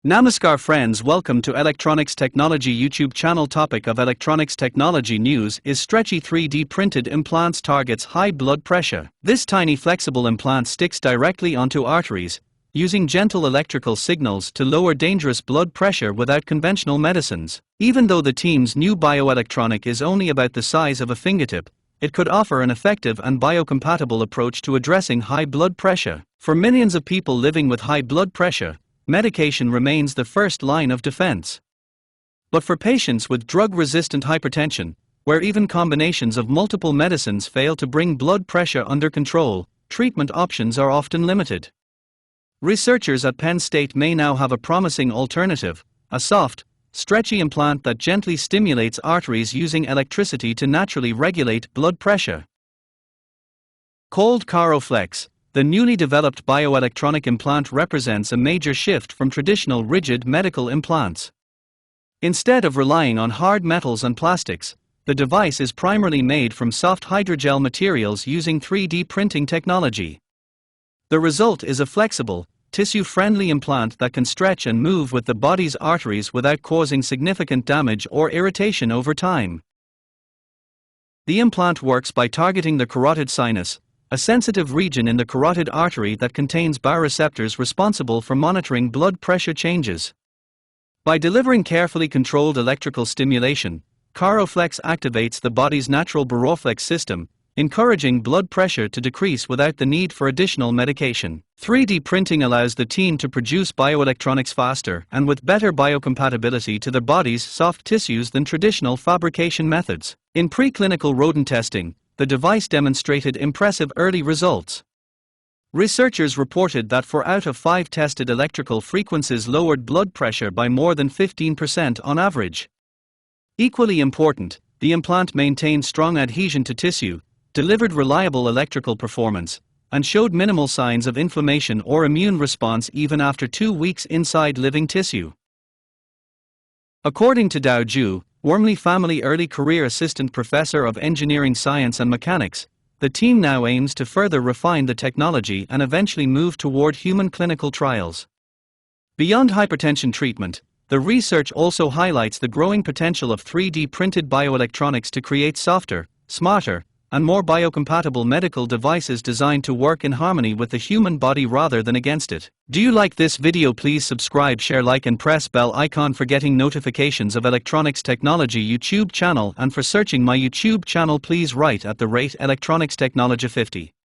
Namaskar friends, welcome to Electronics Technology YouTube channel. Topic of electronics technology news is Stretchy 3D printed implants targets high blood pressure. This tiny flexible implant sticks directly onto arteries, using gentle electrical signals to lower dangerous blood pressure without conventional medicines. Even though the team's new bioelectronic is only about the size of a fingertip, it could offer an effective and biocompatible approach to addressing high blood pressure. For millions of people living with high blood pressure, medication remains the first line of defense. But for patients with drug-resistant hypertension, where even combinations of multiple medicines fail to bring blood pressure under control, treatment options are often limited. Researchers at Penn State may now have a promising alternative, a soft, stretchy implant that gently stimulates arteries using electricity to naturally regulate blood pressure. Called CaroFlex, the newly developed bioelectronic implant represents a major shift from traditional rigid medical implants. Instead of relying on hard metals and plastics, the device is primarily made from soft hydrogel materials using 3D printing technology. The result is a flexible, tissue-friendly implant that can stretch and move with the body's arteries without causing significant damage or irritation over time. The implant works by targeting the carotid sinus, a sensitive region in the carotid artery that contains baroreceptors responsible for monitoring blood pressure changes. By delivering carefully controlled electrical stimulation, CaroFlex activates the body's natural baroreflex system, encouraging blood pressure to decrease without the need for additional medication. 3D printing allows the team to produce bioelectronics faster and with better biocompatibility to the body's soft tissues than traditional fabrication methods. In preclinical rodent testing, the device demonstrated impressive early results. Researchers reported that 4 out of 5 tested electrical frequencies lowered blood pressure by more than 15% on average. Equally important, the implant maintained strong adhesion to tissue, delivered reliable electrical performance, and showed minimal signs of inflammation or immune response even after 2 weeks inside living tissue. According to Dao Zhu, Wormley Family Early Career Assistant Professor of Engineering Science and Mechanics, the team now aims to further refine the technology and eventually move toward human clinical trials. Beyond hypertension treatment, the research also highlights the growing potential of 3D printed bioelectronics to create softer, smarter, and more biocompatible medical devices designed to work in harmony with the human body rather than against it. Do you like this video? Please subscribe, share, like and press bell icon for getting notifications of Electronics Technology YouTube channel, and for searching my YouTube channel please write at @ Electronics Technology 50.